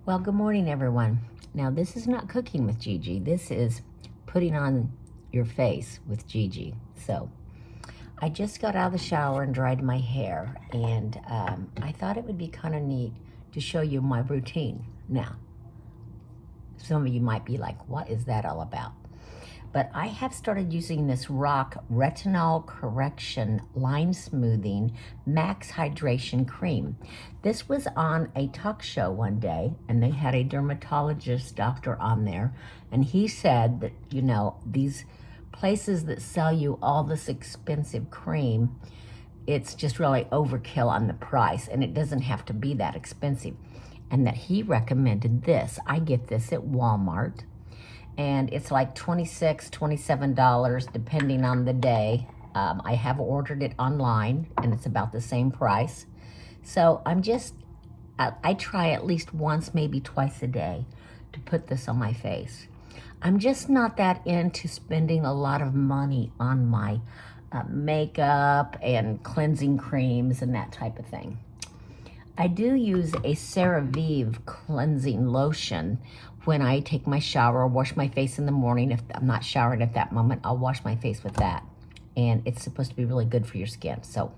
Well, good morning, everyone. Now, this is not cooking with Gigi. This is putting on your face with Gigi. So, I just got out of the shower and dried my hair, and I thought it would be kind of neat to show you my routine. Now, some of you might be like, what is that all about? But I have started using this Rock Retinol Correction Line Smoothing Max Hydration Cream. This was on a talk show one day, and they had a dermatologist doctor on there, and he said that, these places that sell you all this expensive cream, it's just really overkill on the price, and it doesn't have to be that expensive. And that he recommended this. I get this at Walmart, and it's like $26, $27 depending on the day. I have ordered it online, and it's about the same price. So I try at least once, maybe twice a day to put this on my face. I'm just not that into spending a lot of money on my makeup and cleansing creams and that type of thing. I do use a CeraVe cleansing lotion when I take my shower or wash my face in the morning. If I'm not showering at that moment, I'll wash my face with that. And it's supposed to be really good for your skin. So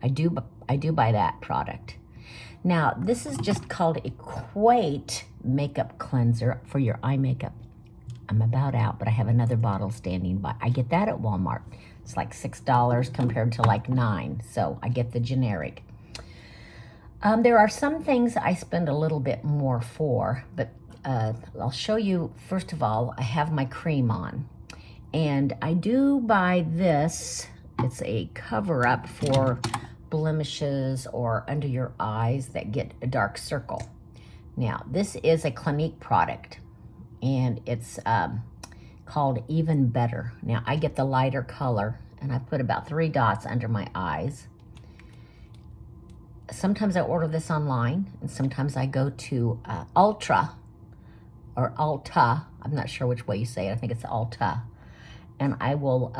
I do buy that product. Now, this is just called Equate Makeup Cleanser for your eye makeup. I'm about out, but I have another bottle standing by. I get that at Walmart. It's like $6 compared to like $9. So I get the generic. There are some things I spend a little bit more for, but I'll show you. First of all, I have my cream on, and I do buy this. It's a cover-up for blemishes or under your eyes that get a dark circle. Now, this is a Clinique product, and it's called Even Better. Now, I get the lighter color, and I put about 3 dots under my eyes. Sometimes I order this online, and sometimes I go to Ulta or Ulta. I'm not sure which way you say it. I think it's Ulta. And I will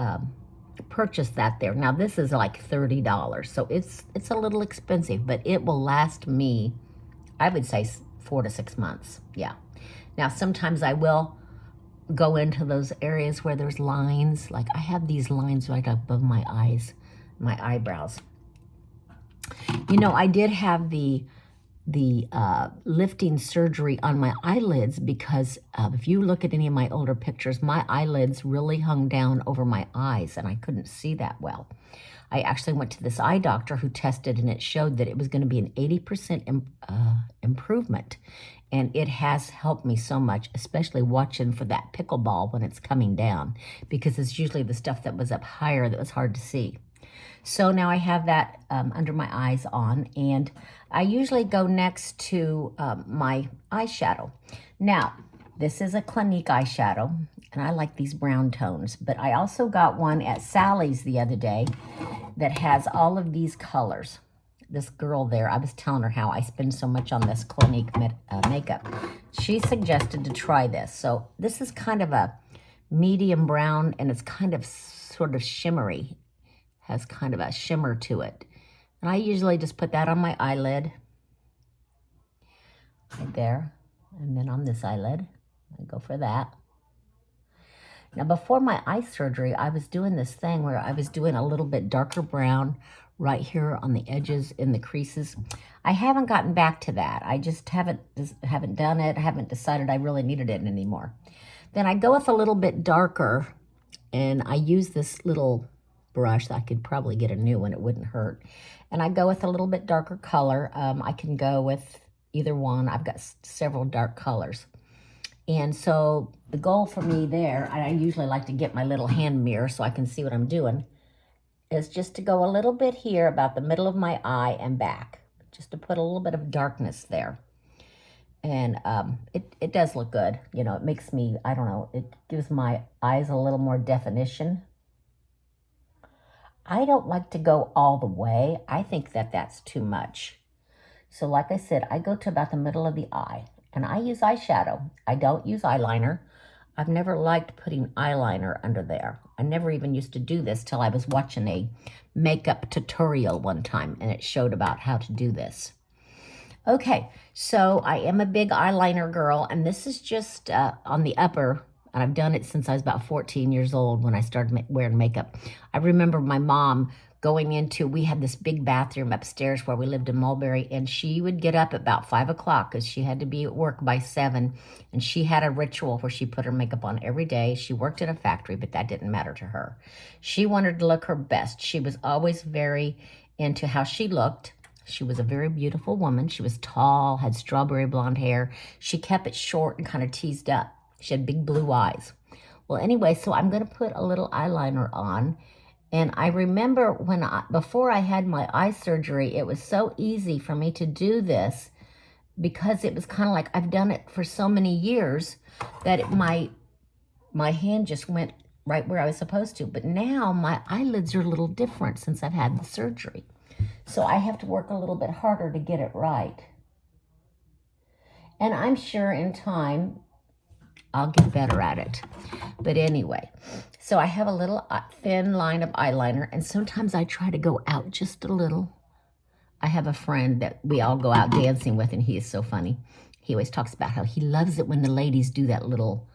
purchase that there. Now, this is like $30, so it's a little expensive, but it will last me, I would say, 4 to 6 months. Yeah. Now, sometimes I will go into those areas where there's lines. Like I have these lines right above my eyes, my eyebrows. I did have the lifting surgery on my eyelids because if you look at any of my older pictures, my eyelids really hung down over my eyes and I couldn't see that well. I actually went to this eye doctor who tested, and it showed that it was going to be an 80% improvement. And it has helped me so much, especially watching for that pickleball when it's coming down, because it's usually the stuff that was up higher that was hard to see. So now I have that under my eyes on, and I usually go next to my eyeshadow. Now, this is a Clinique eyeshadow, and I like these brown tones, but I also got one at Sally's the other day that has all of these colors. This girl there, I was telling her how I spend so much on this Clinique makeup. She suggested to try this. So this is kind of a medium brown, and it's kind of sort of shimmery. Has kind of a shimmer to it. And I usually just put that on my eyelid. Right there. And then on this eyelid, I go for that. Now, before my eye surgery, I was doing this thing where I was doing a little bit darker brown right here on the edges in the creases. I haven't gotten back to that. I just haven't done it. I haven't decided I really needed it anymore. Then I go with a little bit darker, and I use this little brush. I could probably get a new one. It wouldn't hurt. And I go with a little bit darker color. I can go with either one. I've got several dark colors. And so the goal for me there, I usually like to get my little hand mirror so I can see what I'm doing, is just to go a little bit here about the middle of my eye and back, just to put a little bit of darkness there. And it does look good. It makes me, I don't know, it gives my eyes a little more definition. I don't like to go all the way. I think that that's too much. So like I said, I go to about the middle of the eye, and I use eyeshadow. I don't use eyeliner. I've never liked putting eyeliner under there. I never even used to do this till I was watching a makeup tutorial one time, and it showed about how to do this. Okay, so I am a big eyeliner girl, and this is just on the upper, and I've done it since I was about 14 years old when I started wearing makeup. I remember my mom going into, we had this big bathroom upstairs where we lived in Mulberry, and she would get up at about 5 o'clock because she had to be at work by 7, and she had a ritual where she put her makeup on every day. She worked in a factory, but that didn't matter to her. She wanted to look her best. She was always very into how she looked. She was a very beautiful woman. She was tall, had strawberry blonde hair. She kept it short and kind of teased up. She had big blue eyes. Well, anyway, so I'm going to put a little eyeliner on. And I remember before I had my eye surgery, it was so easy for me to do this because it was kind of like I've done it for so many years that my hand just went right where I was supposed to. But now my eyelids are a little different since I've had the surgery. So I have to work a little bit harder to get it right. And I'm sure in time I'll get better at it. But anyway, so I have a little thin line of eyeliner, and sometimes I try to go out just a little. I have a friend that we all go out dancing with, and he is so funny. He always talks about how he loves it when the ladies do that little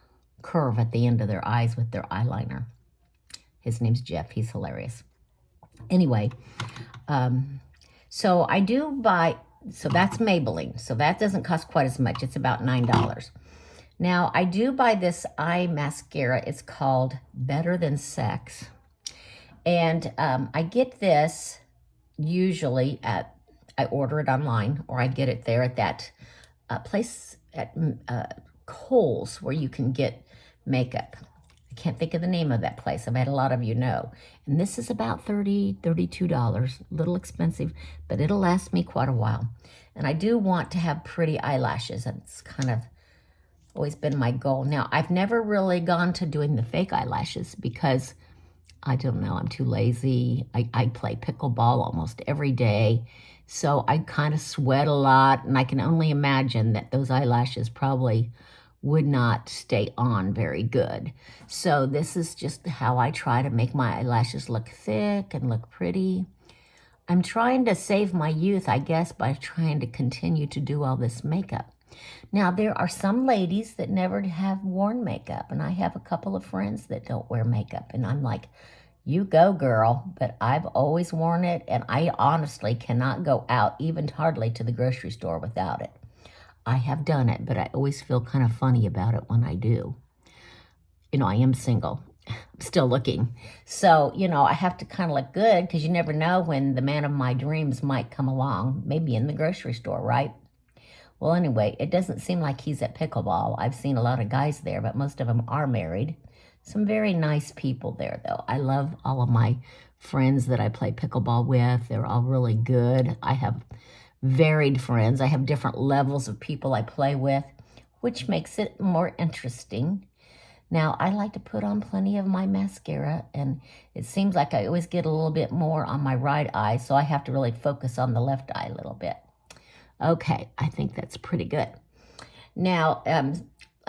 curve at the end of their eyes with their eyeliner. His name's Jeff. He's hilarious. Anyway, so I do buy, so that's Maybelline. So that doesn't cost quite as much. It's about $9. Now, I do buy this eye mascara. It's called Better Than Sex. And I get this usually I order it online, or I get it there at that place at Kohl's where you can get makeup. I can't think of the name of that place. I've had a lot of you know. And this is about $30, $32, a little expensive, but it'll last me quite a while. And I do want to have pretty eyelashes. That's kind of always been my goal. Now, I've never really gone to doing the fake eyelashes because, I don't know, I'm too lazy. I play pickleball almost every day. So I kind of sweat a lot, and I can only imagine that those eyelashes probably would not stay on very good. So this is just how I try to make my eyelashes look thick and look pretty. I'm trying to save my youth, I guess, by trying to continue to do all this makeup. Now, there are some ladies that never have worn makeup, and I have a couple of friends that don't wear makeup, and I'm like, you go, girl, but I've always worn it, and I honestly cannot go out, even hardly to the grocery store without it. I have done it, but I always feel kind of funny about it when I do. You know, I am single. I'm still looking. So, you know, I have to kind of look good because you never know when the man of my dreams might come along, maybe in the grocery store, right? Well, anyway, it doesn't seem like he's at pickleball. I've seen a lot of guys there, but most of them are married. Some very nice people there, though. I love all of my friends that I play pickleball with. They're all really good. I have varied friends. I have different levels of people I play with, which makes it more interesting. Now, I like to put on plenty of my mascara, and it seems like I always get a little bit more on my right eye, so I have to really focus on the left eye a little bit. Okay, I think that's pretty good. Now,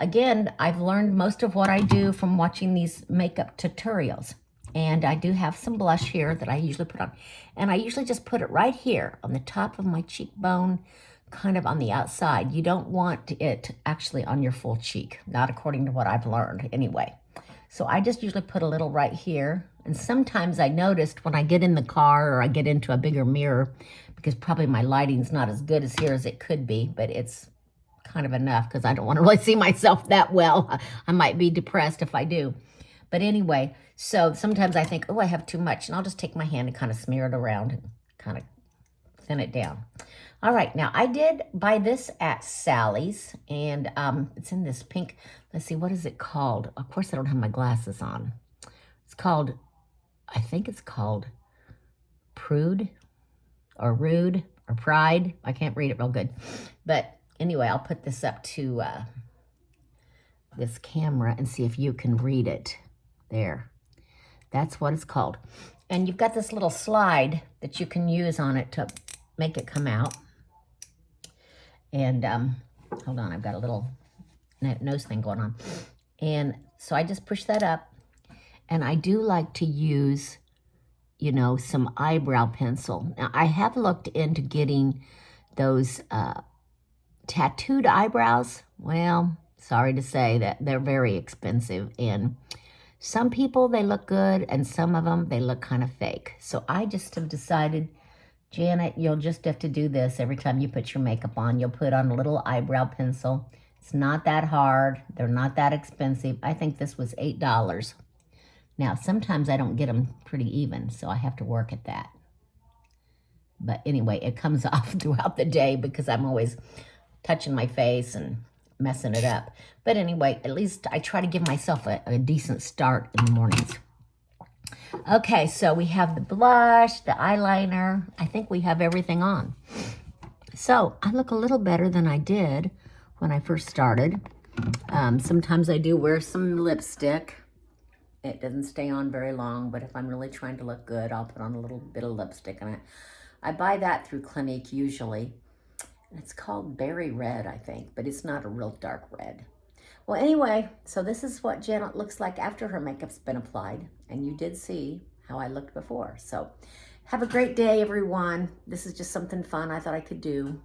again, I've learned most of what I do from watching these makeup tutorials. And I do have some blush here that I usually put on. And I usually just put it right here on the top of my cheekbone, kind of on the outside. You don't want it actually on your full cheek, not according to what I've learned anyway. So I just usually put a little right here. And sometimes I noticed when I get in the car or I get into a bigger mirror, because probably my lighting's not as good as here as it could be, but it's kind of enough because I don't want to really see myself that well. I might be depressed if I do. But anyway, so sometimes I think, oh, I have too much. And I'll just take my hand and kind of smear it around and kind of thin it down. All right, now I did buy this at Sally's. And it's in this pink, let's see, what is it called? Of course, I don't have my glasses on. It's called, I think it's called Prude or Rude or Pride. I can't read it real good. But anyway, I'll put this up to this camera and see if you can read it. There. That's what it's called. And you've got this little slide that you can use on it to make it come out. And hold on, I've got a little nose thing going on. And so I just push that up. And I do like to use, you know, some eyebrow pencil. Now, I have looked into getting those tattooed eyebrows, well, sorry to say that they're very expensive. And some people, they look good, and some of them, they look kind of fake. So I just have decided, Janet, you'll just have to do this every time you put your makeup on. You'll put on a little eyebrow pencil. It's not that hard. They're not that expensive. I think this was $8. Now, sometimes I don't get them pretty even, so I have to work at that. But anyway, it comes off throughout the day because I'm always touching my face and messing it up. But anyway, at least I try to give myself a decent start in the mornings. Okay, so we have the blush, the eyeliner. I think we have everything on. So I look a little better than I did when I first started. Sometimes I do wear some lipstick. It doesn't stay on very long, but if I'm really trying to look good, I'll put on a little bit of lipstick on it. I buy that through Clinique usually. It's called Berry Red, I think, but it's not a real dark red. Well, anyway, so this is what Janet looks like after her makeup's been applied, and you did see how I looked before. So have a great day, everyone. This is just something fun I thought I could do.